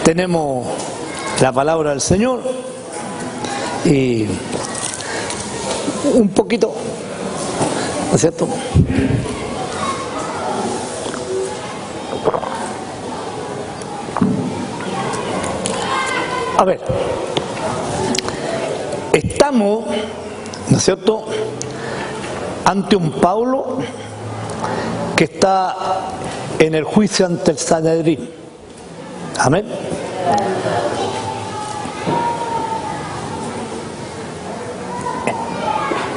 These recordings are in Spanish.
tenemos la palabra del Señor y un poquito, ¿no es cierto? A ver, estamos, ¿no es cierto?, ante un Pablo que está en el juicio ante el Sanedrín. Amén.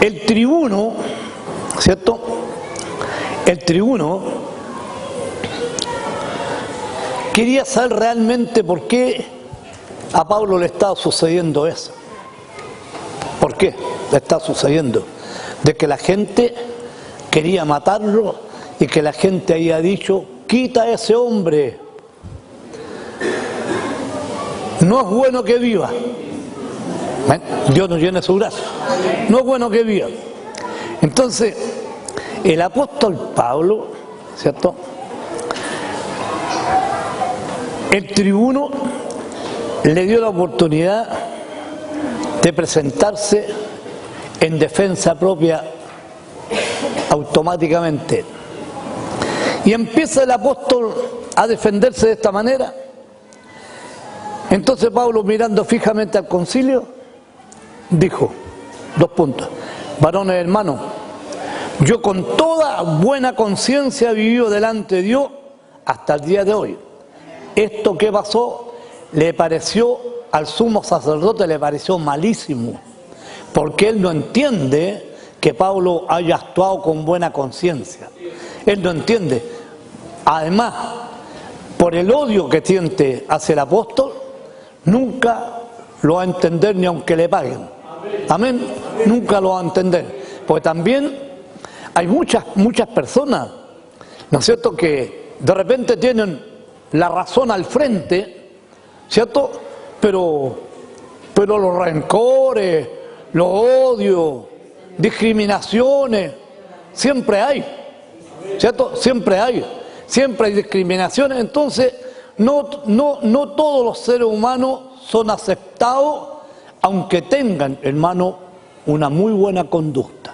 El tribuno, ¿cierto? El tribuno quería saber realmente por qué a Pablo le estaba sucediendo eso. ¿Por qué le está sucediendo? De que la gente quería matarlo y que la gente había dicho: quita a ese hombre, no es bueno que viva. Dios nos llene su gracia, no es bueno que viva. Entonces el apóstol Pablo, ¿cierto?, el tribuno le dio la oportunidad de presentarse en defensa propia automáticamente. Y empieza el apóstol a defenderse de esta manera. Entonces Pablo, mirando fijamente al concilio, dijo, 2 puntos: varones hermanos, yo con toda buena conciencia he vivido delante de Dios hasta el día de hoy. Esto que pasó le pareció al sumo sacerdote, le pareció malísimo, porque él no entiende que Pablo haya actuado con buena conciencia. Él no entiende. Además, por el odio que siente hacia el apóstol, nunca lo va a entender ni aunque le paguen. Amén. Nunca lo va a entender. Porque también hay muchas personas, ¿no es cierto?, que de repente tienen la razón al frente, ¿cierto? Pero los rencores, los odios, discriminaciones, siempre hay, ¿cierto? Siempre hay discriminaciones. Entonces no todos los seres humanos son aceptados, aunque tengan, hermano, una muy buena conducta.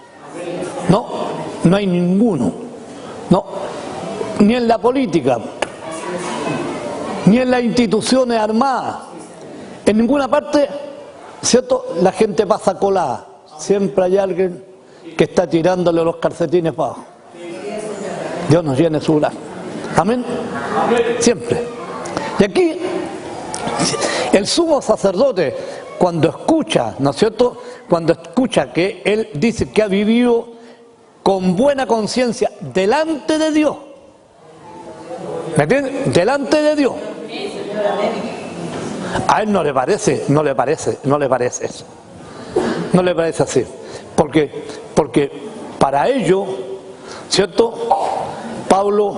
No hay ninguno, no, ni en la política, ni en las instituciones armadas, en ninguna parte, ¿cierto?, la gente pasa colada. Siempre hay alguien que está tirándole los calcetines para abajo. Dios nos llene su gracia. Amén. Siempre. Y aquí, el sumo sacerdote, cuando escucha, ¿no es cierto?, cuando escucha que él dice que ha vivido con buena conciencia delante de Dios, ¿me entiendes? Delante de Dios. A él no le parece eso. No le parece así. Porque para ello, ¿cierto?, Pablo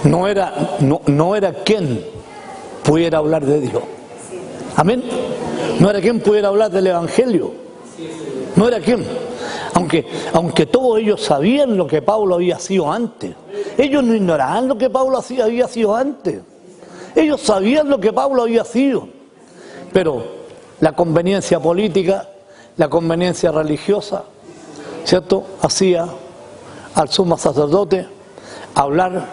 no era quien pudiera hablar de Dios. Amén. No era quien pudiera hablar del Evangelio. No era quien. Aunque todos ellos sabían lo que Pablo había sido antes. Ellos no ignoraban lo que Pablo había sido antes. Ellos sabían lo que Pablo había sido. Pero la conveniencia política, la conveniencia religiosa, ¿cierto?, hacía al sumo sacerdote hablar,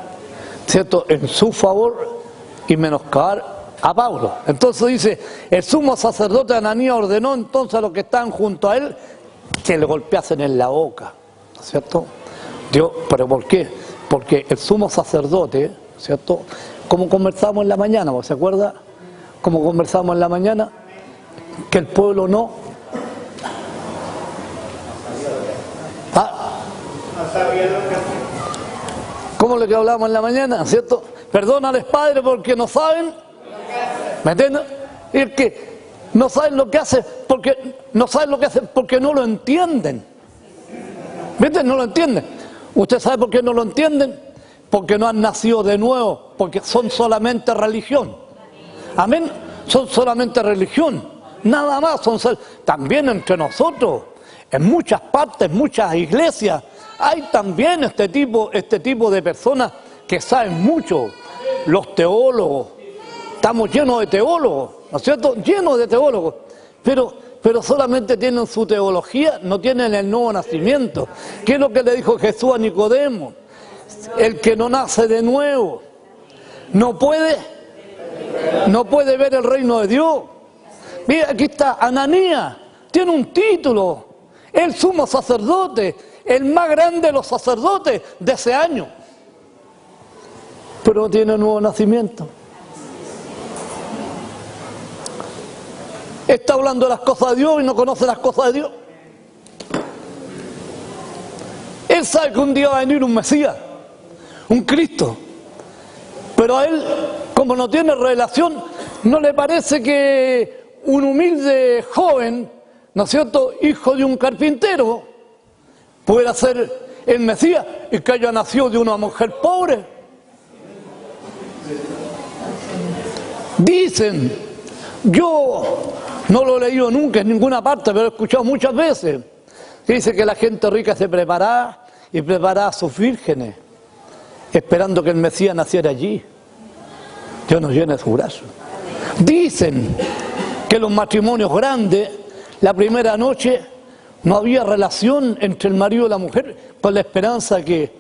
¿cierto?, en su favor y menoscabar a Pablo. Entonces dice, el sumo sacerdote Ananías ordenó entonces a los que estaban junto a él que le golpeasen en la boca, ¿cierto? ¿Pero por qué? Porque el sumo sacerdote, ¿cierto?, como conversamos en la mañana, ¿se acuerda? Como conversamos en la mañana, que el pueblo no. ¿Cómo le que hablamos en la mañana, cierto? Perdónales, Padre, porque no saben. ¿Me entiendes? Y el que no saben lo que hace, porque no saben lo que hacen porque no lo entienden. ¿Viste? No lo entienden. ¿Usted sabe por qué no lo entienden? Porque no han nacido de nuevo, porque son solamente religión. Amén. Son solamente religión. Nada más. También entre nosotros, en muchas partes, muchas iglesias, hay también este tipo de personas que saben mucho. Los teólogos, estamos llenos de teólogos, ¿no es cierto? Llenos de teólogos, pero solamente tienen su teología, no tienen el nuevo nacimiento. ¿Qué es lo que le dijo Jesús a Nicodemo? El que no nace de nuevo no puede ver el reino de Dios. Mira, aquí está Ananías, tiene un título, el sumo sacerdote, el más grande de los sacerdotes de ese año, pero no tiene nuevo nacimiento. Está hablando de las cosas de Dios y no conoce las cosas de Dios. Él sabe que un día va a venir un Mesías, un Cristo, pero a él, como no tiene revelación, no le parece que un humilde joven, ¿no es cierto?, hijo de un carpintero, pueda ser el Mesías y que haya nacido de una mujer pobre. Dicen, yo no lo he leído nunca en ninguna parte, pero he escuchado muchas veces, que dice que la gente rica se preparaba y preparaba a sus vírgenes, esperando que el Mesías naciera allí. Dios nos llene su brazo. Dicen que los matrimonios grandes, la primera noche, no había relación entre el marido y la mujer, con la esperanza de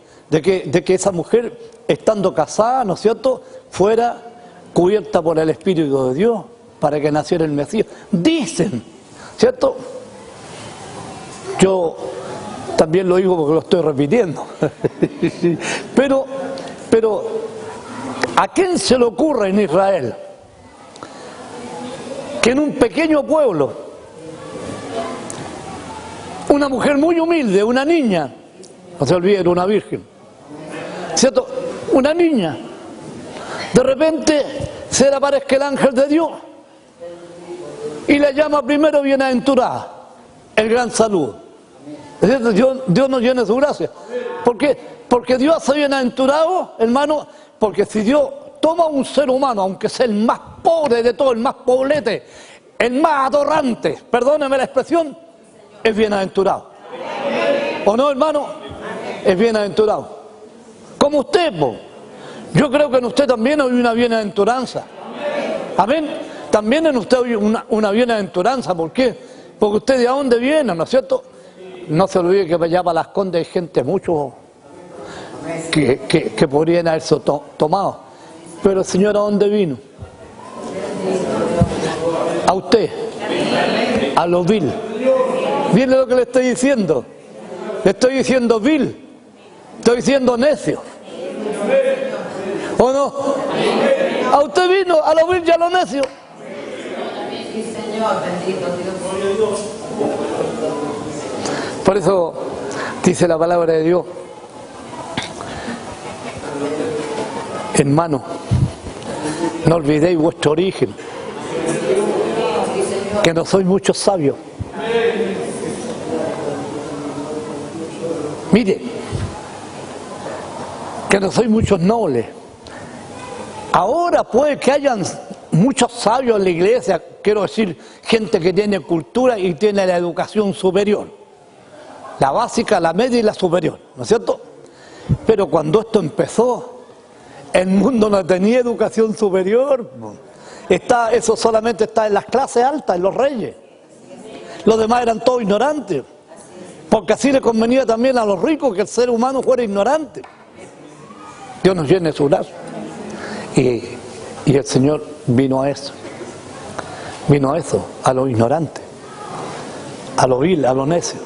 que esa mujer, estando casada, ¿no es cierto?, fuera cubierta por el Espíritu de Dios, para que naciera el Mesías. Dicen, ¿cierto? Yo también lo digo porque lo estoy repitiendo. Pero, ¿a quién se le ocurre en Israel que en un pequeño pueblo, una mujer muy humilde, una niña, no se olvide, era una virgen, ¿cierto?, una niña, de repente se le aparezca el ángel de Dios y le llama primero bienaventurada, el gran saludo? Es decir, Dios nos llene su gracia. ¿Por qué? Porque Dios hace bienaventurado, hermano, porque si Dios toma a un ser humano, aunque sea el más pobre de todo, el más poblete, el más adorante, perdóneme la expresión, es bienaventurado. ¿O no, hermano? Es bienaventurado. Como usted, po. Yo creo que en usted también hay una bienaventuranza. Amén. También en usted hay una bienaventuranza. ¿Por qué? Porque usted de dónde viene, ¿no es cierto? No se olvide que allá para Las Condes hay gente mucho que podrían haberse tomado. Pero el Señor, ¿a dónde vino? A usted, a lo vil. ¿Viene lo que le estoy diciendo? Le estoy diciendo vil, estoy diciendo necio. ¿O no? A usted vino, a lo vil y a lo necio. Por eso dice la palabra de Dios, hermano, no olvidéis vuestro origen, que no sois muchos sabios. Mire, que no sois muchos nobles. Ahora puede que hayan muchos sabios en la iglesia, quiero decir, gente que tiene cultura y tiene la educación superior, la básica, la media y la superior, ¿no es cierto? Pero cuando esto empezó, el mundo no tenía educación superior. Eso solamente está en las clases altas, en los reyes. Los demás eran todos ignorantes, porque así le convenía también a los ricos que el ser humano fuera ignorante. Dios nos llene su brazo. Y el Señor vino a eso, a lo ignorante, a lo vil, a lo necio.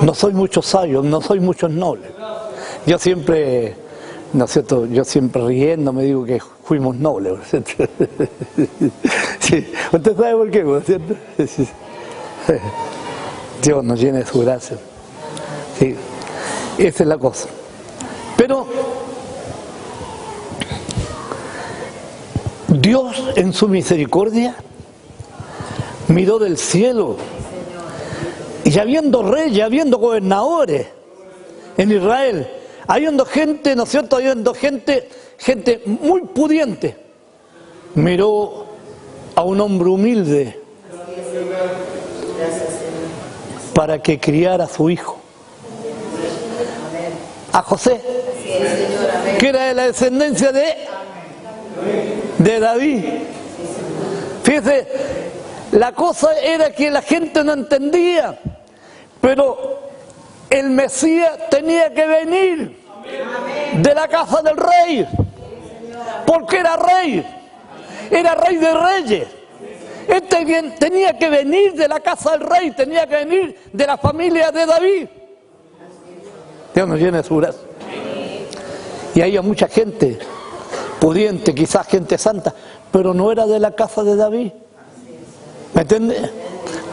No soy muchos sabios, no soy muchos nobles. Yo siempre, ¿no es cierto?, yo siempre riendo me digo que fuimos nobles, ¿no es cierto? Sí. ¿Usted sabe por qué, ¿no es cierto? Sí. Dios nos llene de su gracia. Sí. Esa es la cosa. Pero Dios en su misericordia miró del cielo y habiendo reyes, habiendo gobernadores en Israel, habiendo gente, ¿no es cierto?, habiendo gente muy pudiente, miró a un hombre humilde para que criara a su hijo, a José, que era de la descendencia de de David. Fíjese, la cosa era que la gente no entendía, pero el Mesías tenía que venir de la casa del rey, porque era rey de reyes. Él tenía que venir de la casa del rey, tenía que venir de la familia de David. Dios nos llene de su gracia. Y había mucha gente pudiente, quizás gente santa, pero no era de la casa de David. ¿Me entiende?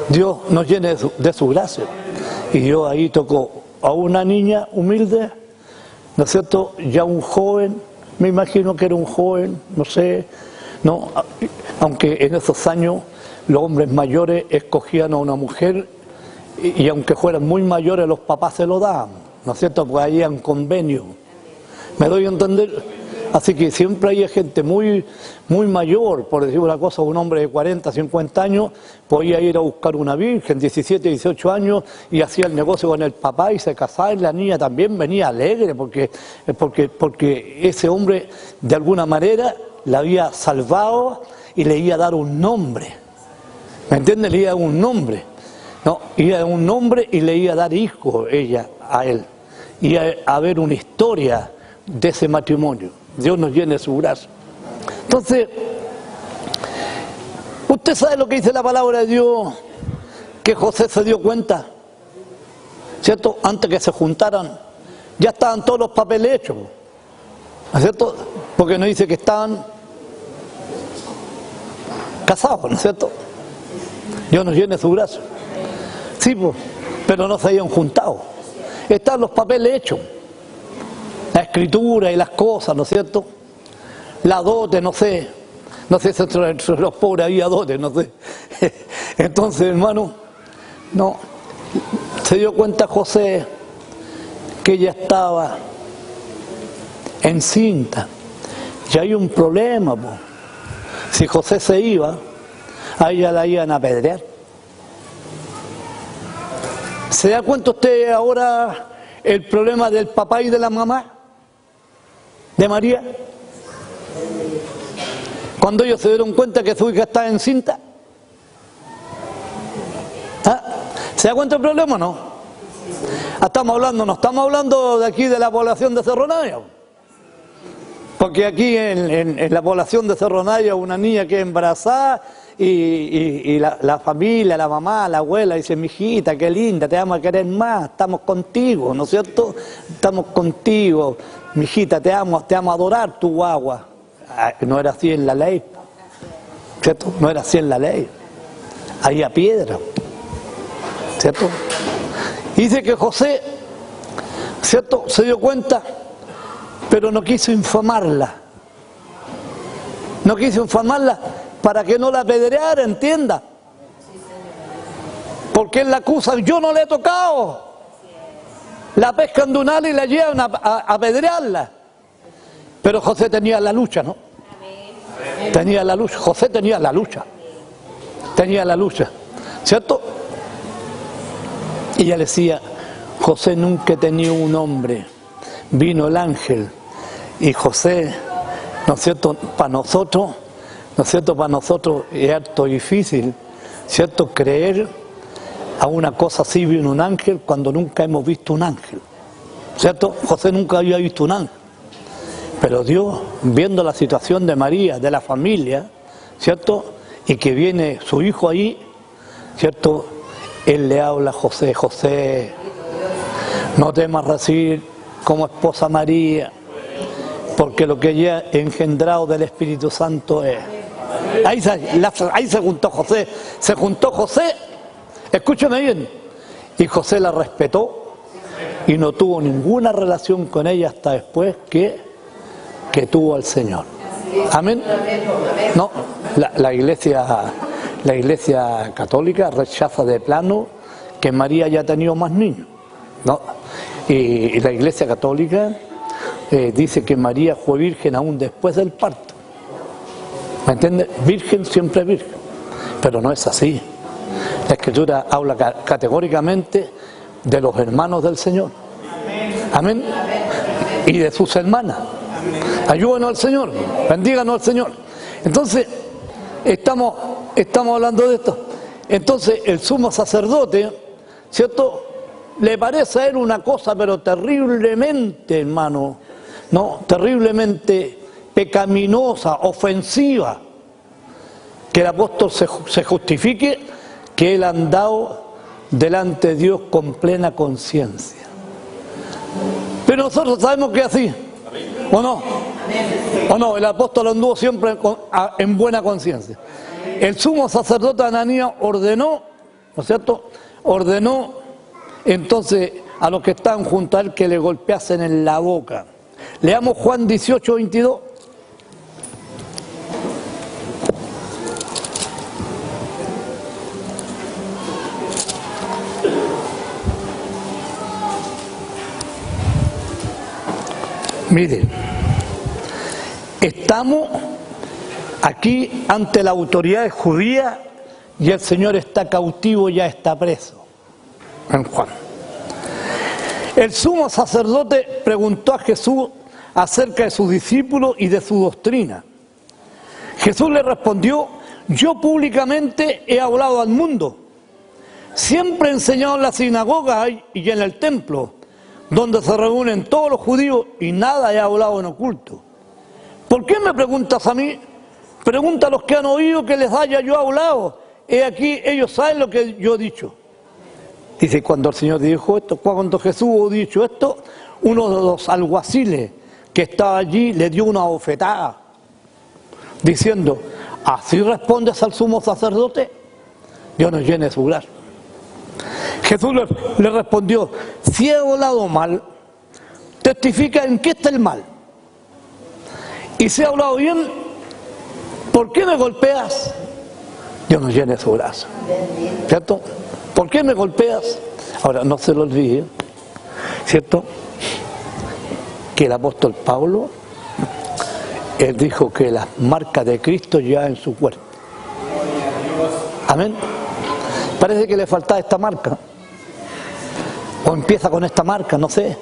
Dios nos llene de su gracia. Y Dios ahí tocó a una niña humilde, ¿no es cierto? Ya un joven, me imagino que era un joven, no sé, no, aunque en esos años los hombres mayores escogían a una mujer y aunque fueran muy mayores los papás se lo daban, ¿no es cierto? Porque había un convenio. ¿Me doy a entender? Así que siempre hay gente muy mayor, por decir una cosa, un hombre de 40, 50 años, podía ir a buscar una virgen, 17, 18 años, y hacía el negocio con el papá y se casaba, y la niña también venía alegre, porque ese hombre de alguna manera la había salvado y le iba a dar un nombre. ¿Me entiendes? Le iba a dar un nombre. No, iba a dar un nombre y le iba a dar hijo ella a él. Iba a haber una historia de ese matrimonio. Dios nos llene de su gracia. Entonces, usted sabe lo que dice la palabra de Dios, que José se dio cuenta, ¿cierto? Antes que se juntaran, ya estaban todos los papeles hechos, ¿no es cierto? Porque no dice que estaban casados, ¿no es cierto? Dios nos llene de su gracia. Sí, pues, pero no se habían juntado. Están los papeles hechos. La escritura y las cosas, ¿no es cierto? La dote, no sé si entre los pobres había dote, no sé. Entonces, hermano, no, se dio cuenta José que ella estaba encinta. Y hay un problema, pues. Si José se iba, a ella la iban a apedrear. ¿Se da cuenta usted ahora el problema del papá y de la mamá? De María, cuando ellos se dieron cuenta que su hija estaba encinta. ¿Ah? ¿Se da cuenta el problema o no? No estamos hablando de aquí de la población de Cerro Navia, porque aquí en la población de Cerro Navia una niña que es embarazada y la familia, la mamá, la abuela dice: mijita, qué linda, te vamos a querer más, estamos contigo, ¿no es cierto? Estamos contigo, mijita, te vamos a adorar tu guagua. No era así en la ley, ¿cierto? No era así en la ley. Había piedra, ¿cierto? Y dice que José, ¿cierto?, se dio cuenta, pero no quiso infamarla. No quiso infamarla para que no la apedreara, entienda. Porque él la acusa: yo no le he tocado. La pescan de un ala y la llevan a apedrearla. Pero José tenía la lucha, ¿no? Tenía la lucha. José tenía la lucha. Tenía la lucha, ¿cierto? Y ella decía: José nunca tenía un hombre. Vino el ángel. Y José, ¿no es cierto?, para nosotros, ¿no es cierto?, para nosotros es harto difícil, ¿cierto?, creer a una cosa así. Vino un ángel cuando nunca hemos visto un ángel, ¿cierto? José nunca había visto un ángel. Pero Dios, viendo la situación de María, de la familia, ¿cierto?, y que viene su hijo ahí, ¿cierto?, Él le habla a José: José, no temas recibir como esposa a María, porque lo que ella ha engendrado del Espíritu Santo es. Ahí se juntó José, escúcheme bien, y José la respetó y no tuvo ninguna relación con ella hasta después que tuvo al Señor. Amén. No, la iglesia católica rechaza de plano que María haya tenido más niños, ¿no? Y la iglesia católica dice que María fue virgen aún después del parto. ¿Me entiende? Virgen, siempre virgen. Pero no es así. La Escritura habla categóricamente de los hermanos del Señor. Amén. Y de sus hermanas. Ayúdenos al Señor, bendíganos al Señor. Entonces, estamos hablando de esto. Entonces, el sumo sacerdote, ¿cierto?, le parece a él una cosa, pero terriblemente, hermano, ¿no?, terriblemente pecaminosa, ofensiva, que el apóstol se justifique que él ha andado delante de Dios con plena conciencia. Pero nosotros sabemos que es así, ¿o no? ¿O no? El apóstol anduvo siempre en buena conciencia. El sumo sacerdote Ananías ordenó, ¿no es cierto?, ordenó entonces a los que estaban junto a él que le golpeasen en la boca. Leamos Juan 18, 22. Miren, estamos aquí ante la autoridad judía y el Señor está cautivo, ya está preso. En Juan. El sumo sacerdote preguntó a Jesús acerca de sus discípulos y de su doctrina. Jesús le respondió: yo públicamente he hablado al mundo. Siempre he enseñado en las sinagogas y en el templo, donde se reúnen todos los judíos, y nada he hablado en oculto. ¿Por qué me preguntas a mí? Pregunta a los que han oído que les haya yo hablado. He aquí, ellos saben lo que yo he dicho. Dice, cuando el Señor dijo esto, cuando Jesús hubo dicho esto, uno de los alguaciles que estaba allí le dio una bofetada, diciendo: ¿así respondes al sumo sacerdote? Dios nos llene de su gracia. Jesús le respondió: si he hablado mal, testifica en qué está el mal. Y si he hablado bien, ¿por qué me golpeas? Dios nos llene de su gracia. ¿Cierto? ¿Por qué me golpeas? Ahora, no se lo olvide, ¿cierto?, que el apóstol Pablo, él dijo que las marcas de Cristo ya en su cuerpo. Amén. Parece que le faltaba esta marca. O empieza con esta marca, no sé.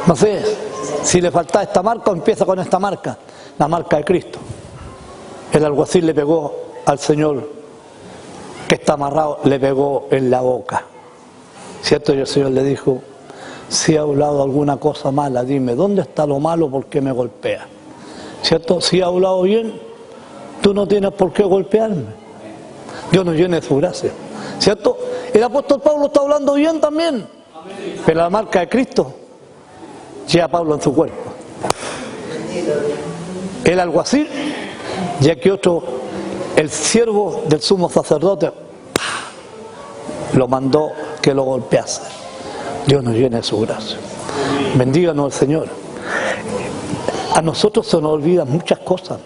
No sé si le faltaba esta marca o empieza con esta marca. La marca de Cristo. El alguacil le pegó al Señor que está amarrado, le pegó en la boca, ¿cierto? Y el Señor le dijo: si he hablado alguna cosa mala, dime, ¿dónde está lo malo? ¿Por qué me golpeas? ¿Cierto? Si he hablado bien, tú no tienes por qué golpearme. Dios nos llene de su gracia, ¿cierto? El apóstol Pablo está hablando bien también, pero la marca de Cristo lleva a Pablo en su cuerpo. El alguacil, ya que otro, el siervo del sumo sacerdote, lo mandó que lo golpease. Dios nos llene de su gracia. Bendíganos el Señor. A nosotros se nos olvidan muchas cosas,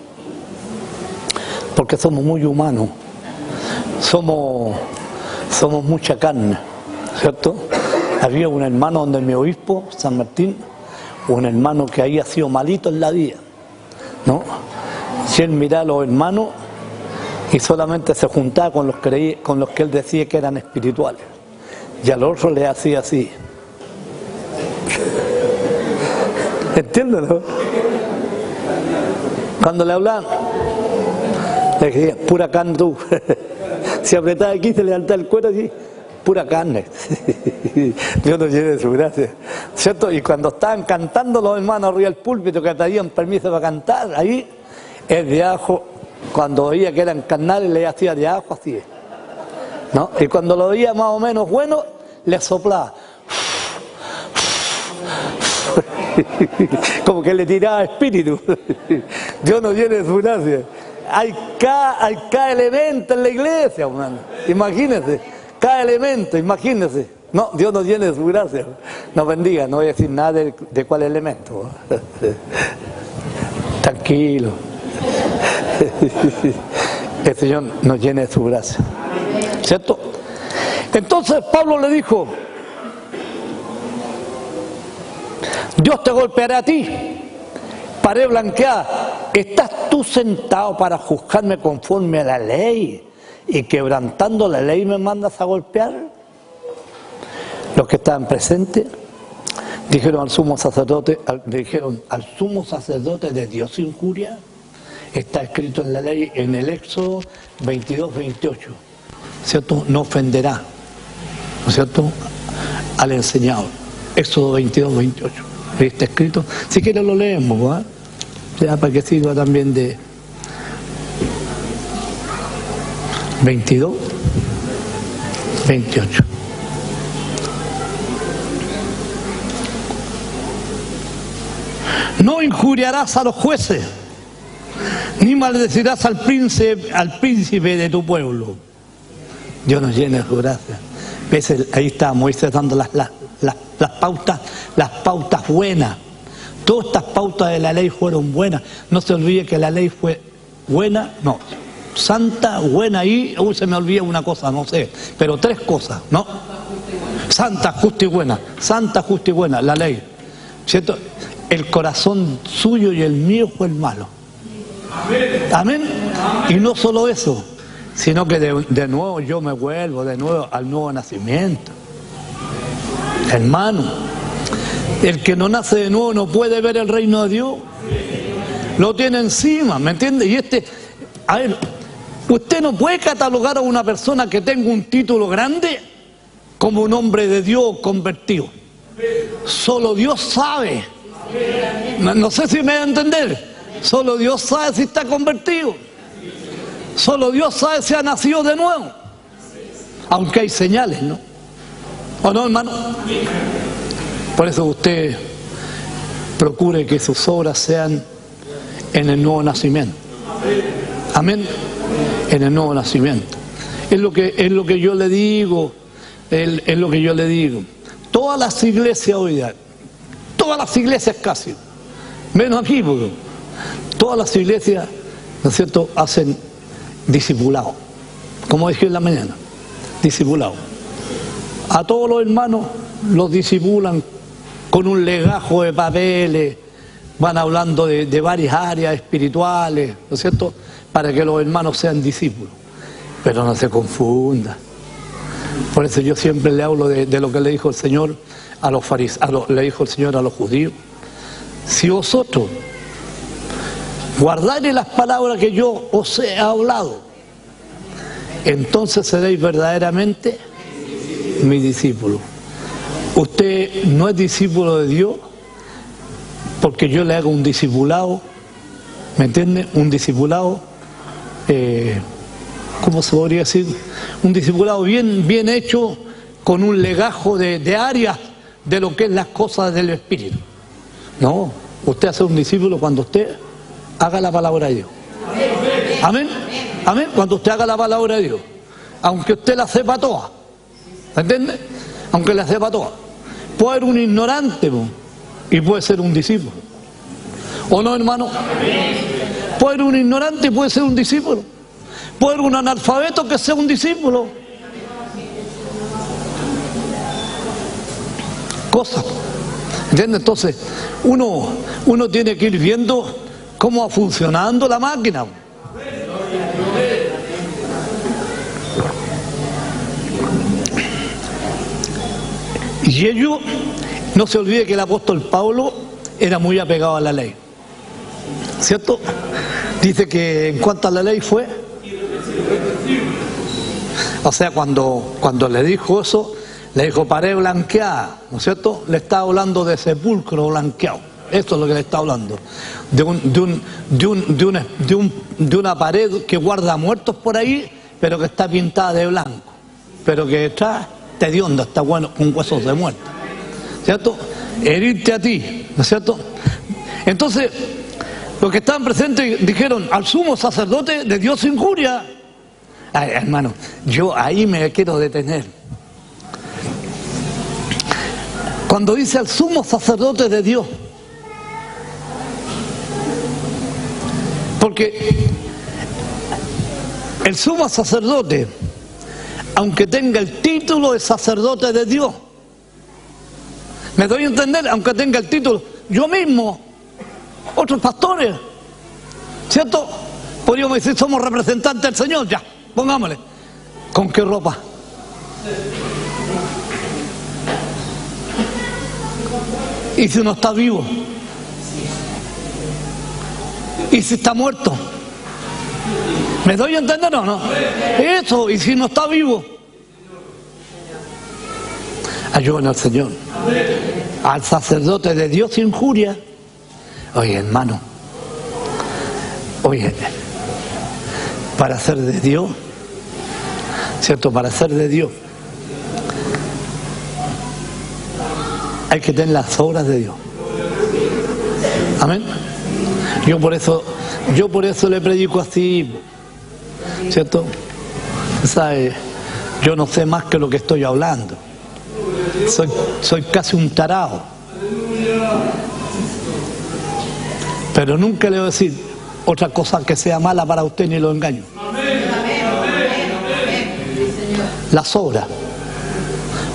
porque somos muy humanos, somos mucha carne, ¿cierto? Había un hermano donde mi obispo, San Martín, un hermano que había sido malito en la vida, ¿no? Si él miraba a los hermanos y solamente se juntaba con los que él decía que eran espirituales, y al otro le hacía así. ¿Entiendes, no? Cuando le hablaban, le decía: pura carne tú. Si apretaba aquí, se levantaba el cuero así, pura carne. Dios nos llene de su gracia, ¿cierto? Y cuando estaban cantando los hermanos arriba del púlpito, que tenían permiso para cantar, ahí el de abajo, cuando oía que eran carnales, le hacía de abajo así, ¿no? Y cuando lo veía más o menos bueno, le soplaba. Como que le tiraba espíritu. Dios nos llene de su gracia. Hay cada elemento en la iglesia, hermano. Imagínense, cada elemento, imagínense. No, Dios nos llene de su gracia. Nos bendiga, no voy a decir nada de cuál elemento. Tranquilo. El Señor nos llene de su gracia, ¿cierto? Entonces Pablo le dijo: Dios te golpeará a ti, pared blanqueada. ¿Estás tú sentado para juzgarme conforme a la ley y quebrantando la ley me mandas a golpear? Los que estaban presentes dijeron al sumo sacerdote, ¿de Dios injuria? Está escrito en la ley, en el Éxodo 22, 28, ¿cierto? No ofenderá, ¿no es cierto?, al enseñado. Éxodo 22, 28. Ahí está escrito. Si quieren lo leemos, ¿eh? Ya para que sirva también de 22, 28. No injuriarás a los jueces, ni maldecirás al príncipe de tu pueblo. Dios nos llene de su gracia. Ahí está Moisés dando las pautas buenas. Todas estas pautas de la ley fueron buenas. No se olvide que la ley fue buena, no, santa, buena y, se me olvida una cosa, no sé, pero 3 cosas, ¿no? Santa, justa y buena. Santa, justa y buena, la ley, ¿cierto? El corazón suyo y el mío fue el malo. Amén. Y no solo eso, sino que de nuevo yo me vuelvo de nuevo al nuevo nacimiento. Hermano, el que no nace de nuevo no puede ver el reino de Dios. Lo tiene encima, ¿me entiende? Y a ver, usted no puede catalogar a una persona que tenga un título grande como un hombre de Dios convertido. Solo Dios sabe. No sé si me va a entender. Solo Dios sabe si está convertido. Solo Dios sabe si ha nacido de nuevo. Aunque hay señales, ¿no? ¿O no, hermano? Por eso usted procure que sus obras sean en el nuevo nacimiento. Amén. En el nuevo nacimiento. Es lo que yo le digo. Es lo que yo le digo. Todas las iglesias hoy día, todas las iglesias casi, menos aquí, porque todas las iglesias, ¿no es cierto?, hacen discipulado. Como dije en la mañana, discipulado. A todos los hermanos los discipulan con un legajo de papeles, van hablando de varias áreas espirituales, ¿no es cierto?, para que los hermanos sean discípulos. Pero no se confunda. Por eso yo siempre le hablo de lo que le dijo el Señor a los fariseos, le dijo el Señor a los judíos. Si vosotros guardáis las palabras que yo os he hablado, entonces seréis verdaderamente mis discípulos. Usted no es discípulo de Dios porque yo le hago un discipulado, ¿me entiende? Un discipulado, ¿cómo se podría decir? Un discipulado bien hecho, con un legajo de áreas de lo que es las cosas del Espíritu. No, usted hace un discípulo cuando usted haga la palabra de Dios. Amén. Amén. Cuando usted haga la palabra de Dios, aunque usted la sepa toda, ¿me entiende? Aunque la sepa toda, puede ser un ignorante y puede ser un discípulo. ¿O no, hermano? Puede ser un ignorante y puede ser un discípulo. Puede ser un analfabeto que sea un discípulo. Cosas. ¿Entiendes? Entonces, uno tiene que ir viendo cómo va funcionando la máquina. Y ellos, no se olvide que el apóstol Pablo era muy apegado a la ley, ¿cierto? Dice que en cuanto a la ley fue, o sea, cuando le dijo eso, le dijo pared blanqueada, ¿no es cierto? Le está hablando de sepulcro blanqueado. Esto es lo que le está hablando, de una pared que guarda muertos por ahí, pero que está pintada de blanco, pero que está hedionda, está bueno, con huesos de muerte, ¿cierto? Herirte a ti, ¿no es cierto? Entonces, los que estaban presentes dijeron, al sumo sacerdote de Dios injuria. Ay, hermano, yo ahí me quiero detener. Cuando dice al sumo sacerdote de Dios, porque el sumo sacerdote, aunque tenga el título de sacerdote de Dios, ¿me doy a entender? Aunque tenga el título, yo mismo, otros pastores, ¿cierto? Podríamos decir, somos representantes del Señor, ya, pongámosle. ¿Con qué ropa? ¿Y si uno está vivo? ¿Y si está muerto? ¿Me doy a entender o no? Eso, y si no está vivo, ayúdanos al Señor. Al sacerdote de Dios injuria. Oye, hermano, oye, para ser de Dios, ¿cierto? Para ser de Dios hay que tener las obras de Dios. Amén. Yo por eso le predico así, ¿cierto? ¿Sabe? Yo no sé más que lo que estoy hablando. Soy casi un tarado. Pero nunca le voy a decir otra cosa que sea mala para usted ni lo engaño. Las obras,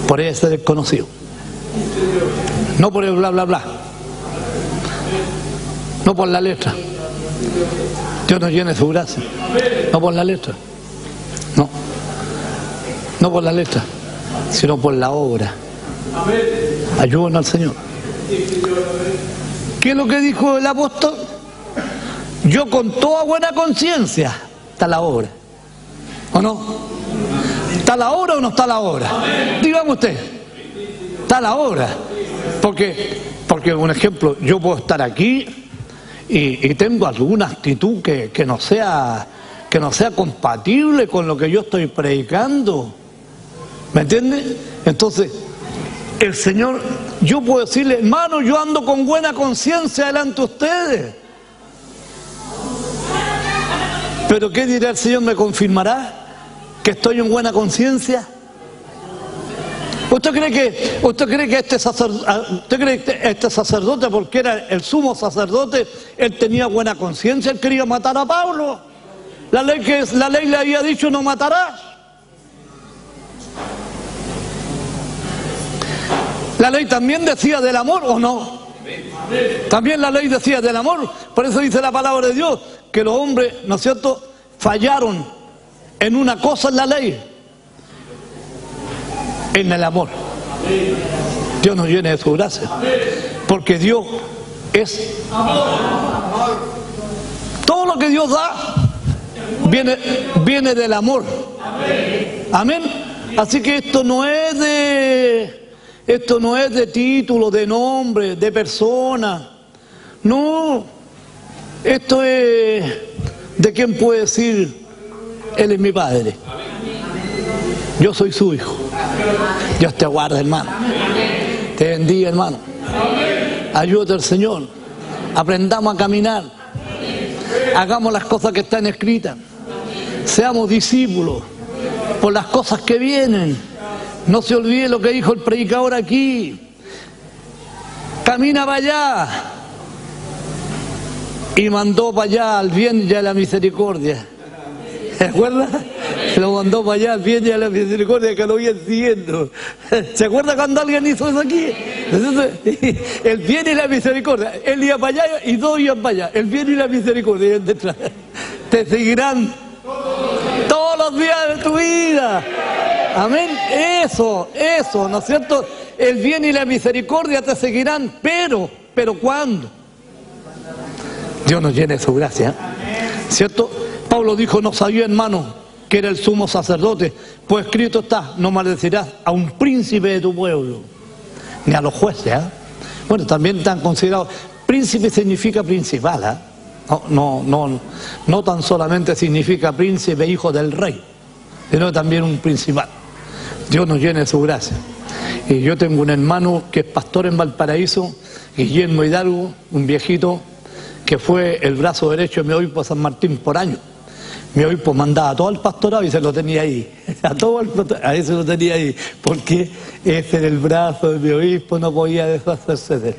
por ese desconocido. No por el bla bla bla. No por la letra. Dios nos llene su gracia. No por la letra. No. No por la letra, sino por la obra. Ayúdanos al Señor. ¿Qué es lo que dijo el apóstol? Yo con toda buena conciencia. Está la obra. ¿O no? ¿Está la obra o no está la obra? Dígame usted. Está la obra. Porque un ejemplo, yo puedo estar aquí y tengo alguna actitud que no sea compatible con lo que yo estoy predicando. ¿Me entiende? Entonces, el Señor, yo puedo decirle, hermano, yo ando con buena conciencia delante de ustedes. Pero ¿qué dirá el Señor? ¿Me confirmará que estoy en buena conciencia? ¿Usted cree que este sacerdote, porque era el sumo sacerdote, él tenía buena conciencia? Él quería matar a Pablo. La ley le había dicho no matarás. La ley también decía del amor, ¿o no? También la ley decía del amor. Por eso dice la palabra de Dios que los hombres, ¿no es cierto?, fallaron en una cosa en la ley, en el amor. Dios nos llene de su gracia, porque Dios es todo lo que Dios da viene del amor. Amén. Así que esto no es de título, de nombre, de persona. No, esto es de quien puede decir, Él es mi Padre, yo soy su hijo. Dios te guarde, hermano. Te bendiga, hermano. Ayúdate al Señor. Aprendamos a caminar. Hagamos las cosas que están escritas. Seamos discípulos por las cosas que vienen. No se olvide lo que dijo el predicador aquí. Camina para allá. Y mandó para allá al bien y a la misericordia. ¿Se acuerda? Lo mandó para allá al bien y a la misericordia, que lo iban siguiendo. ¿Se acuerda cuando alguien hizo eso aquí? Entonces, el bien y la misericordia. Él iba para allá y dos iban para allá. El bien y la misericordia iban detrás. Te seguirán todos los días de tu vida. Amén. Eso, ¿no es cierto? El bien y la misericordia te seguirán, pero ¿cuándo? Dios nos llene de su gracia, ¿cierto? Pablo dijo, no sabía, hermano, que era el sumo sacerdote, pues escrito está, no maldecirás a un príncipe de tu pueblo, ni a los jueces. Bueno, también están considerados, príncipe significa principal, no tan solamente significa príncipe, hijo del rey, sino también un principal. Dios nos llene de su gracia. Y yo tengo un hermano que es pastor en Valparaíso, Guillermo Hidalgo, un viejito que fue el brazo derecho de mi obispo San Martín por años. Mi obispo mandaba a todo el pastorado y se lo tenía ahí. A ese lo tenía ahí. Porque ese era el brazo de mi obispo, no podía deshacerse de él.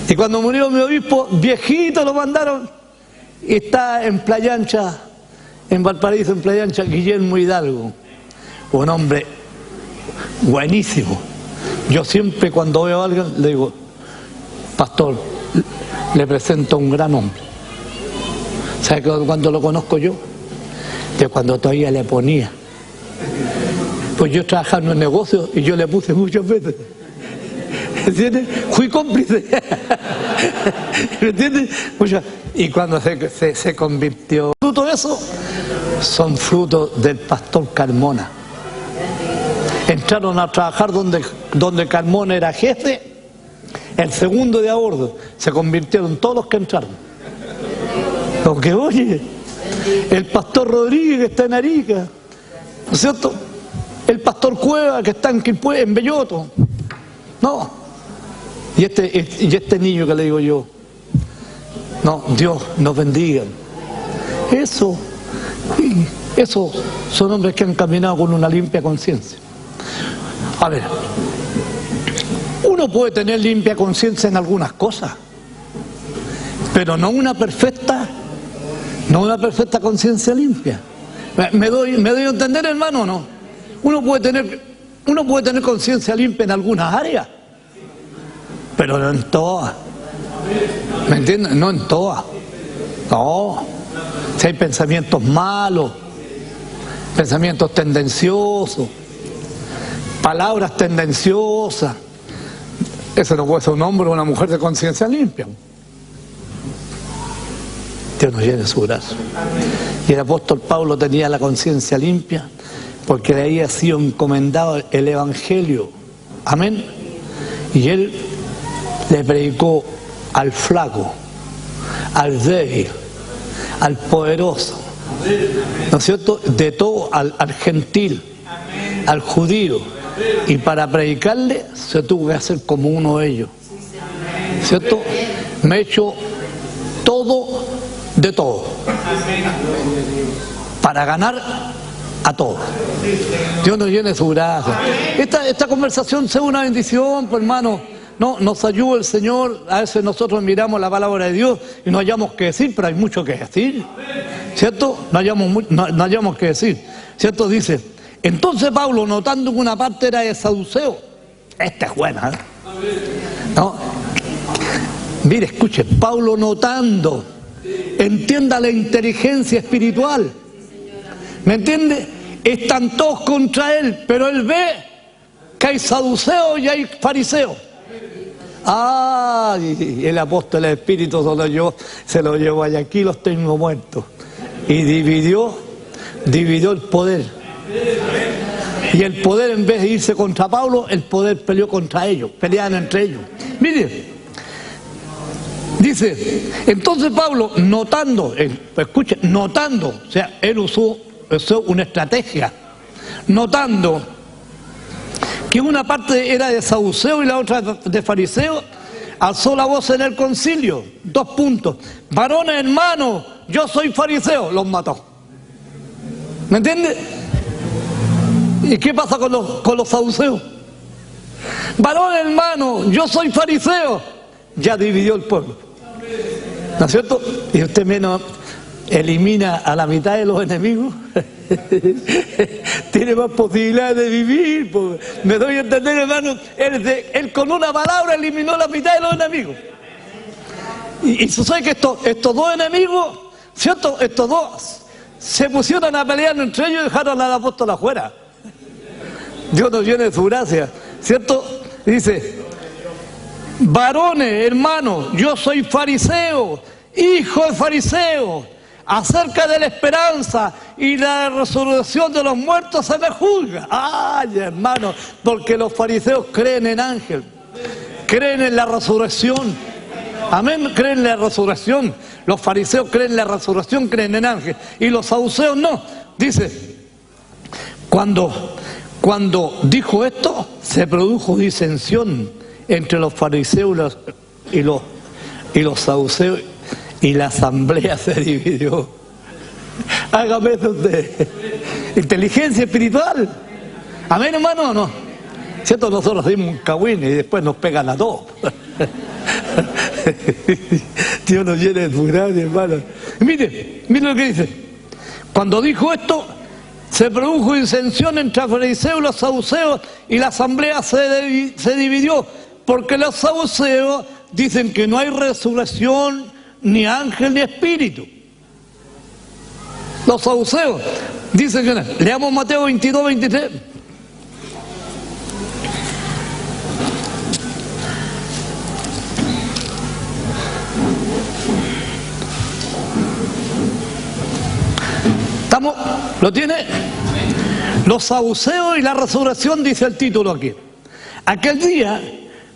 Y cuando murió mi obispo, viejito lo mandaron. Y está en Playa Ancha, en Valparaíso, en Playa Ancha, Guillermo Hidalgo. Un hombre buenísimo. Yo siempre cuando veo a alguien le digo, pastor, le presento a un gran hombre. ¿Sabe cuándo lo conozco yo? De cuando todavía le ponía. Pues yo trabajaba en un negocio y yo le puse muchas veces. ¿Entiendes? Fui cómplice. ¿Me entiendes? Y cuando se convirtió, fruto de eso, son frutos del pastor Carmona. Entraron a trabajar donde Carmona era jefe, el segundo de a bordo, se convirtieron todos los que entraron. Porque oye, el pastor Rodríguez que está en Arica, ¿no es cierto? El pastor Cueva que está en Belloto, no. Y este niño que le digo yo, no, Dios nos bendiga. Eso son hombres que han caminado con una limpia conciencia. A ver, uno puede tener limpia conciencia en algunas cosas, pero no una perfecta conciencia limpia. ¿Me doy a entender, hermano, o no? Uno puede tener conciencia limpia en algunas áreas, pero no en todas. ¿Me entiendes? No en todas. No. Si hay pensamientos malos, pensamientos tendenciosos, palabras tendenciosas, eso no puede ser un hombre o una mujer de conciencia limpia. Dios nos llene su brazo. Y el apóstol Pablo tenía la conciencia limpia porque le había sido encomendado el Evangelio. Amén. Y él le predicó al flaco, al débil, al poderoso, ¿no es cierto? De todo, al gentil, al judío. Y para predicarle se tuvo que hacer como uno de ellos, ¿cierto? Me he hecho todo de todo para ganar a todos. Dios nos llene su gracia. Esta conversación sea una bendición, pues, hermano. No, nos ayuda el Señor. A veces nosotros miramos la palabra de Dios y no hayamos que decir, pero hay mucho que decir, ¿cierto? No hayamos que decir, ¿cierto? Dice, entonces Pablo, notando que una parte era de saduceo, esta es buena, ¿eh? ¿No? Mire, escuche, Pablo notando, entienda la inteligencia espiritual, ¿me entiende? Están todos contra él, pero él ve que hay saduceos y hay fariseos. Y el apóstol del Espíritu se lo llevó allá, aquí los tengo muertos. Y dividió el poder. Y el poder, en vez de irse contra Pablo, el poder peleó contra ellos, peleaban entre ellos. Mire, dice, entonces Pablo, notando, o sea, él usó una estrategia, notando que una parte era de saduceo y la otra de fariseo, alzó la voz en el concilio. 2 puntos. Varones hermanos, yo soy fariseo. Los mató. ¿Me entiende? ¿Y qué pasa con los saduceos? Varones hermanos, yo soy fariseo. Ya dividió el pueblo. ¿No es cierto? Y usted menos elimina a la mitad de los enemigos. Tiene más posibilidades de vivir, pues. Me doy a entender, hermano. Él con una palabra eliminó la mitad de los enemigos. Y sucede que estos dos enemigos, ¿cierto? Estos dos se pusieron a pelear entre ellos y dejaron al apóstol afuera. Dios nos llene de su gracia, ¿cierto? Dice, varones, hermanos, yo soy fariseo, hijo de fariseo. Acerca de la esperanza y la resurrección de los muertos se me juzga. Ay, hermano, porque los fariseos creen en ángel, creen en la resurrección. Amén, creen en la resurrección. Los fariseos creen en la resurrección, creen en ángel. Y los saduceos no. Dice, cuando dijo esto, se produjo disensión entre los fariseos y los saduceos. Y la asamblea se dividió. Hágame eso usted. Inteligencia espiritual. Amén, hermano, ¿o no? ¿Cierto? Nosotros dimos un cagüín y después nos pegan a todos. Dios nos llene de su gracia, hermano. Mire lo que dice. Cuando dijo esto, se produjo disensión entre los fariseos y los saduceos y la asamblea se dividió. Porque los saduceos dicen que no hay resurrección, ni ángel ni espíritu. Los saduceos dicen que no. Leamos Mateo 22, 23. ¿Estamos? ¿Lo tiene? Los saduceos y la resurrección, dice el título aquí. Aquel día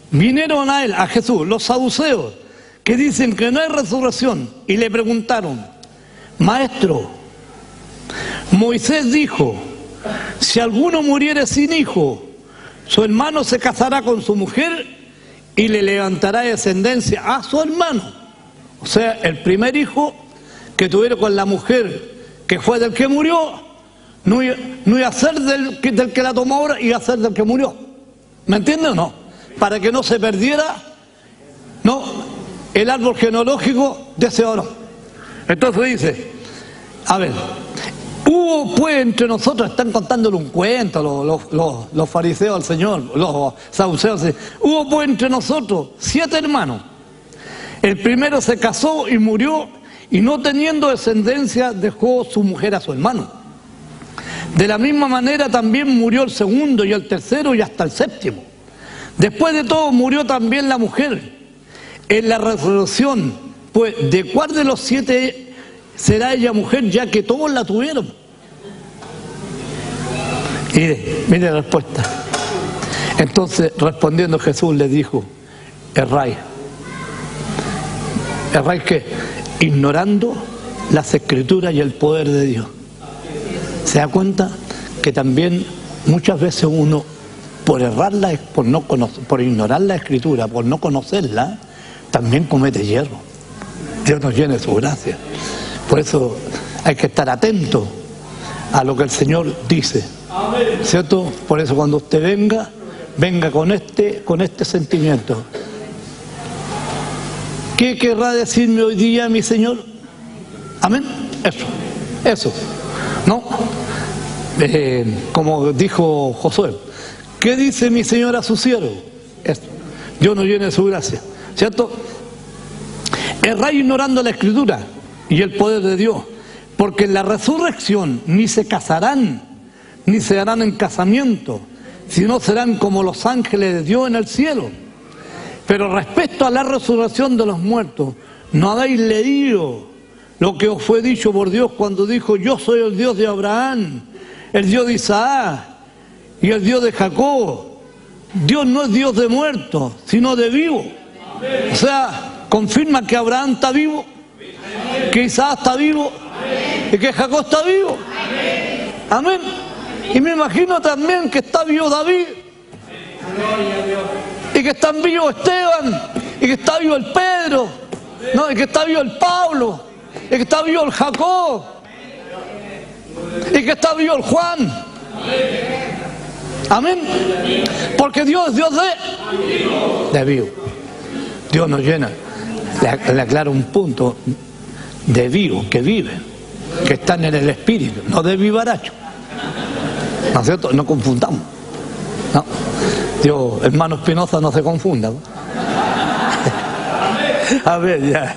vinieron a él, a Jesús, los saduceos, que dicen que no hay resurrección, y le preguntaron: Maestro, Moisés dijo, si alguno muriere sin hijo, su hermano se casará con su mujer y le levantará descendencia a su hermano. O sea, el primer hijo que tuvieron con la mujer que fue del que murió, no iba a ser del que la tomó ahora, iba a ser del que murió. ¿Me entiende o no? Para que no se perdiera, no, el árbol genealógico de ese oro. Entonces dice, a ver, hubo pues entre nosotros, están contándole un cuento los fariseos al Señor, los saduceos, hubo pues entre nosotros 7 hermanos. El primero se casó y murió, y no teniendo descendencia dejó su mujer a su hermano. De la misma manera también murió el segundo y el tercero y hasta el séptimo. Después de todo murió también la mujer. En la resurrección, pues, ¿de cuál de los 7 será ella mujer, ya que todos la tuvieron? Mire la respuesta. Entonces, respondiendo Jesús, le dijo: erráis. ¿Erráis qué? Ignorando las Escrituras y el poder de Dios. ¿Se da cuenta que también muchas veces uno, por errarla, por ignorar la Escritura, por no conocerla, también comete hierro? Dios nos llene su gracia. Por eso hay que estar atento a lo que el Señor dice, ¿cierto? Por eso cuando usted venga con este sentimiento. ¿Qué querrá decirme hoy día mi Señor? Amén. Eso. ¿No? Como dijo Josué, ¿qué dice mi Señor a su siervo? Esto. Dios nos llene de su gracia, ¿cierto? Erráis ignorando la Escritura y el poder de Dios, porque en la resurrección ni se casarán, ni se darán en casamiento, sino serán como los ángeles de Dios en el cielo. Pero respecto a la resurrección de los muertos, ¿no habéis leído lo que os fue dicho por Dios cuando dijo: yo soy el Dios de Abraham, el Dios de Isaac y el Dios de Jacob? Dios no es Dios de muertos, sino de vivos. O sea, confirma que Abraham está vivo, que Isaac está vivo y que Jacob está vivo. Amén. Y me imagino también que está vivo David, y que están vivos Esteban, y que está vivo el Pedro, ¿no? Y que está vivo el Pablo, y que está vivo el Jacob, y que está vivo el Juan. Amén. Porque Dios es Dios de vivo. Dios nos llena. Le aclaro un punto: de vivo, que viven, que están en el espíritu, no de vivaracho. ¿No es cierto? No confundamos. No. Dios, hermano Espinosa, no se confunda, ¿no? A ver, ya.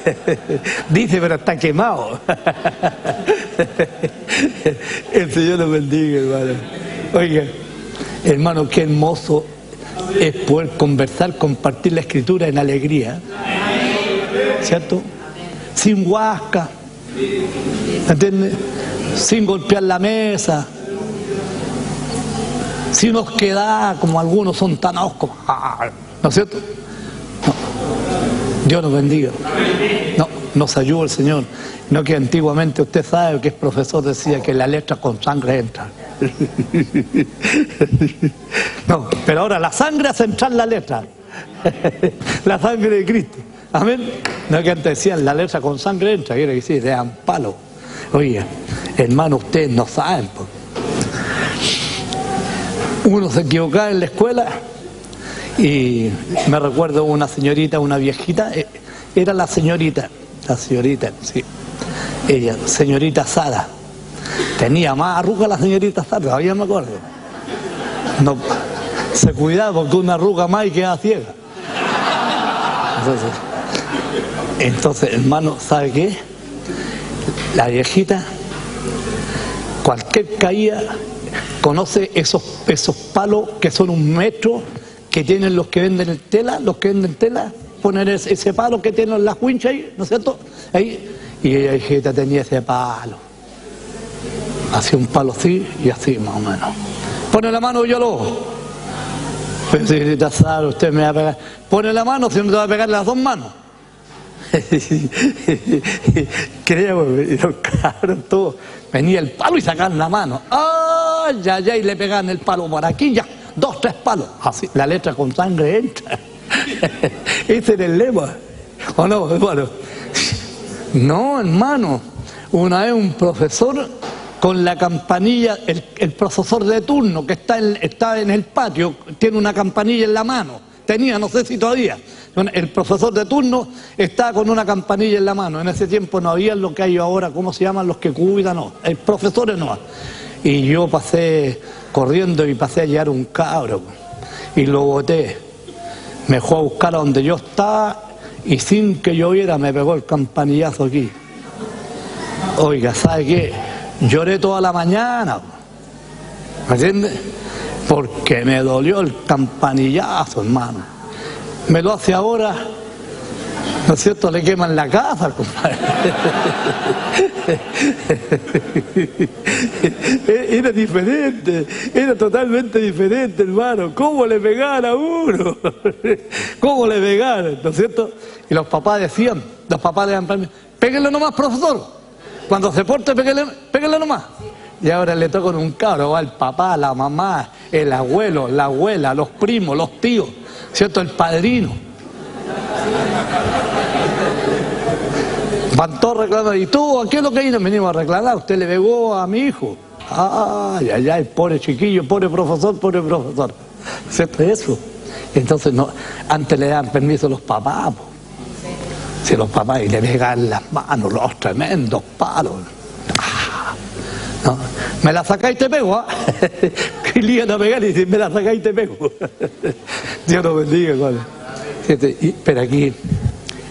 Dice, pero está quemado. El Señor lo bendiga, hermano. Oiga, hermano, qué hermoso es poder conversar, compartir la Escritura en alegría, ¿cierto? Sin huasca, ¿entiendes? Sin golpear la mesa, sin osquedad, como algunos son tan oscos, ¿no es cierto? No. Dios nos bendiga. No, nos ayuda el Señor. No que antiguamente, usted sabe que el profesor decía que la letra con sangre entra. No, pero ahora la sangre hace entrar la letra. La sangre de Cristo. Amén. No que antes decían la letra con sangre entra, quiere decir, le dan palo. Oye, hermano, ustedes no saben. Uno se equivocaba en la escuela y me recuerdo una señorita, una viejita, era la señorita, sí, ella, señorita Sara, tenía más arruga la señorita Sara, todavía me acuerdo. No, se cuidaba porque una arruga más y queda ciega. Entonces, hermano, ¿sabe qué? La viejita, cualquier caída, conoce esos palos que son 1 metro, que tienen los que venden tela, poner ese palo que tienen las winchas ahí, ¿no es cierto? Ahí, y ella tenía ese palo. Así un palo así y así más o menos. Pone la mano y yo al ojo. Pues si Nazar, usted me va a pegar. Pone la mano, si no te va a pegar las dos manos. Creíamos, y los cabros todos. Venía el palo y sacaban la mano. ¡Ay, ay, ay! Le pegaban el palo por aquí, ya. 2, 3 palos. Así, la letra con sangre entra. Ese era el lema. ¿O no, hermano? No, hermano. Una vez un profesor con la campanilla, el profesor de turno que está en el patio, tiene una campanilla en la mano. Tenía, no sé si todavía. El profesor de turno estaba con una campanilla en la mano. En ese tiempo no había lo que hay ahora, ¿cómo se llaman los que cuidan? No, el profesor no. Y yo pasé corriendo y pasé a llevar un cabro y lo boté. Me fue a buscar a donde yo estaba y sin que yo viera me pegó el campanillazo aquí. Oiga, ¿sabe qué? Lloré toda la mañana, ¿me entiende? Porque me dolió el campanillazo, hermano. Me lo hace ahora, ¿no es cierto? Le queman la casa, compadre. Era diferente, era totalmente diferente, hermano. ¿Cómo le pegaban a uno? ¿Cómo le pegaban, ¿no es cierto? Y los papás decían, péguenle nomás, profesor. Cuando se porte, péguenle nomás. Y ahora le tocan un cabro, va el papá, la mamá, el abuelo, la abuela, los primos, los tíos, ¿cierto? El padrino. Van todos reclamando. ¿Y tú? ¿A qué es lo que ahí nos venimos a reclamar? Usted le pegó a mi hijo. Ay, ay, ay, pobre chiquillo, pobre profesor, ¿cierto? Eso. Entonces, no, antes le dan permiso a los papás, po. Si los papás y le pegan las manos, los tremendos palos. No, me la sacáis y te pego, ¿ah? Que le iban a pegar y dicen, me la sacáis y te pego. Dios nos bendiga, ¿vale? Pero aquí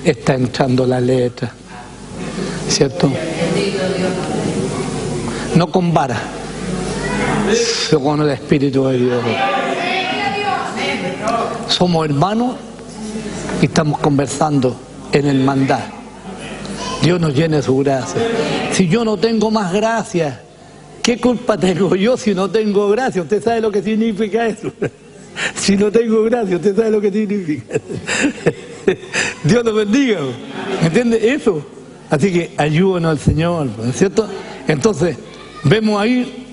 está entrando la letra, ¿cierto? No con vara, sino con el Espíritu de Dios. Somos hermanos y estamos conversando en hermandad. Dios nos llene su gracia. Si yo no tengo más gracia, ¿qué culpa tengo yo si no tengo gracia? Usted sabe lo que significa eso. Si no tengo gracia, usted sabe lo que significa. Dios nos bendiga. ¿Me entiende eso? Así que ayúdenos al Señor, ¿no es cierto? Entonces, vemos ahí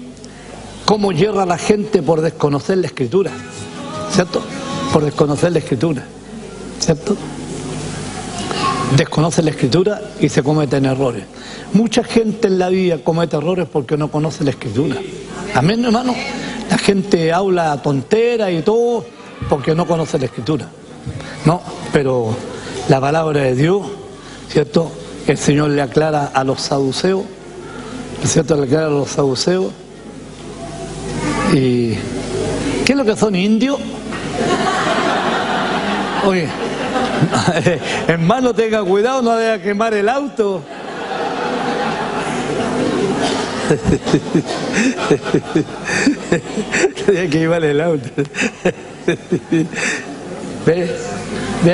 cómo yerra la gente por desconocer la Escritura, ¿cierto? Por desconocer la Escritura, ¿cierto? Desconoce la Escritura y se cometen errores. Mucha gente en la vida comete errores porque no conoce la Escritura. Amén, hermano. La gente habla tontera y todo porque no conoce la Escritura. No, pero la palabra de Dios, ¿cierto? El Señor le aclara a los saduceos, ¿cierto? Le aclara a los saduceos. ¿Y qué es lo que son indios? Oye, hermano, tenga cuidado, no vaya a quemar el auto. Tenía que llevar el auto. Ve,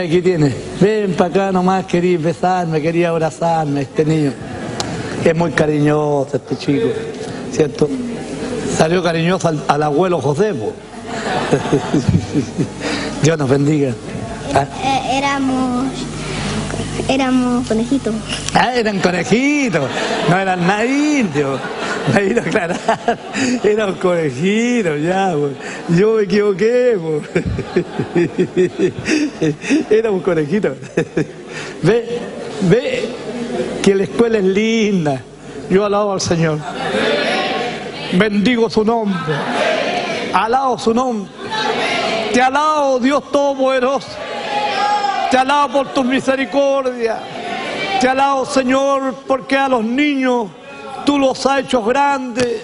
aquí tiene. Ven para acá nomás, quería besarme, quería abrazarme, este niño. Es muy cariñoso este chico, ¿cierto? Salió cariñoso al abuelo José, po. Dios nos bendiga. ¿Ah? Éramos conejitos. Ah, eran conejitos, no eran nada indios. Me vino a aclarar, eran conejitos, ya, pues. Yo me equivoqué, pues. Éramos conejitos. Ve que la escuela es linda. Yo alabo al Señor. Bendigo su nombre. Alabo su nombre. Te alabo, Dios Todopoderoso. Te alabo por tu misericordia. Te alabo, Señor, porque a los niños tú los has hecho grandes.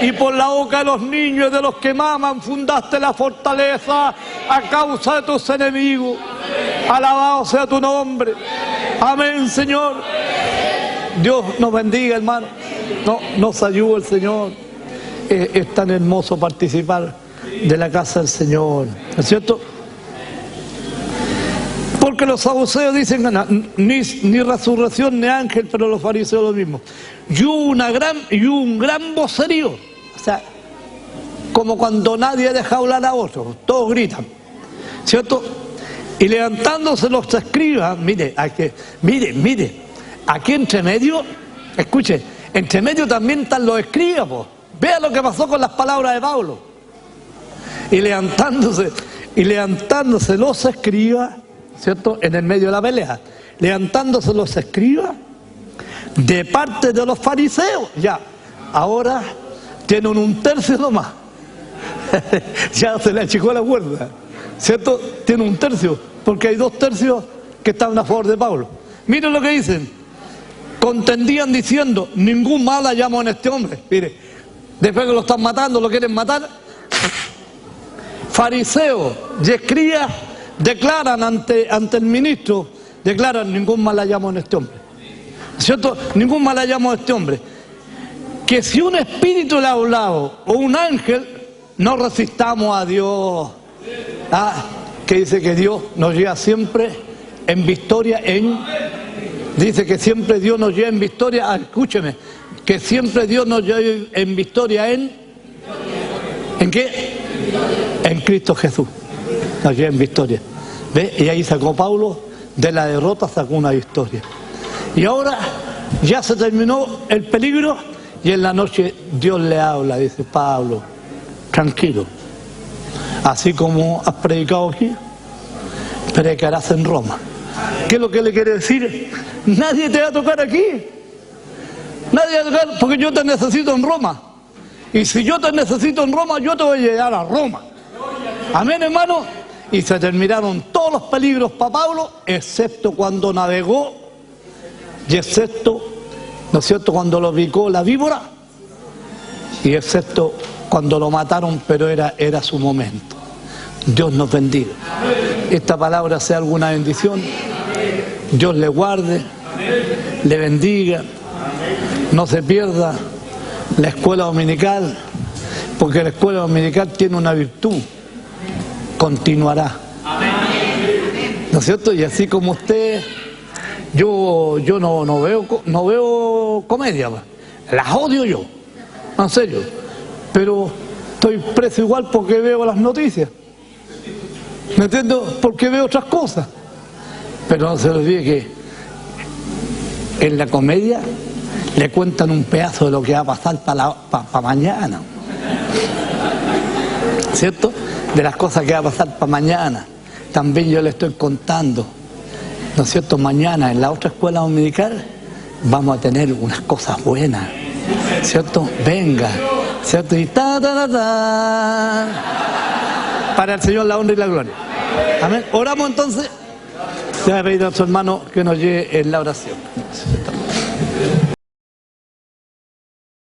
Y por la boca de los niños y de los que maman fundaste la fortaleza a causa de tus enemigos. Alabado sea tu nombre. Amén, Señor. Dios nos bendiga, hermano. Nos ayude el Señor. Es tan hermoso participar de la casa del Señor, ¿no es cierto? Porque los saduceos dicen ni resurrección ni ángel, pero los fariseos lo mismo. Y un gran vocerío. O sea, como cuando nadie deja hablar a otro, todos gritan, ¿cierto? Y levantándose los escribas, mire, aquí entre medio, escuche, entre medio también están los escribas, pues. Vea lo que pasó con las palabras de Pablo. Y levantándose los escribas, ¿cierto? En el medio de la pelea, levantándose los escribas de parte de los fariseos, ya, ahora tienen un tercio nomás. Ya se le achicó la cuerda, ¿cierto? Tiene un tercio, porque hay 2 tercios que estaban a favor de Pablo. Miren lo que dicen: contendían diciendo, ningún mal hallamos en este hombre. Mire, después que lo están matando, lo quieren matar. Fariseos y escribas declaran ante el ministro, declaran, ningún mal hallamos en este hombre, ¿cierto? Ningún mal hallamos en este hombre. Que si un espíritu le ha hablado o un ángel, no resistamos a Dios. Que dice que Dios nos lleva siempre en victoria dice que siempre Dios nos lleva en victoria, escúcheme, que siempre Dios nos lleva en victoria ¿en qué? En Cristo Jesús nos lleva en victoria. ¿Ve? Y ahí sacó Pablo, de la derrota sacó una victoria. Y ahora ya se terminó el peligro y en la noche Dios le habla, dice: Pablo, tranquilo, así como has predicado aquí, predicarás en Roma. ¿Qué es lo que le quiere decir? Nadie te va a tocar aquí, nadie va a tocar, porque yo te necesito en Roma. Y si yo te necesito en Roma, yo te voy a llegar a Roma. Amén, hermano. Y se terminaron todos los peligros para Pablo, excepto cuando navegó, y excepto, ¿no es cierto?, cuando lo picó la víbora, y excepto cuando lo mataron, pero era su momento. Dios nos bendiga. Esta palabra sea alguna bendición. Dios le guarde, le bendiga. No se pierda la escuela dominical, porque la escuela dominical tiene una virtud: continuará. ¿No es cierto? Y así como usted, yo no veo comedia, las odio yo, en serio, pero estoy preso igual porque veo las noticias, ¿me entiendo? Porque veo otras cosas. Pero no se olvide que en la comedia le cuentan un pedazo de lo que va a pasar para mañana, ¿cierto? De las cosas que va a pasar para mañana. También yo le estoy contando, ¿no es cierto? Mañana en la otra escuela dominical vamos a tener unas cosas buenas, ¿cierto? Venga, ¿cierto? Y para el Señor la honra y la gloria. Amén. Oramos entonces. Voy a pedir a nuestro hermano que nos lleve en la oración.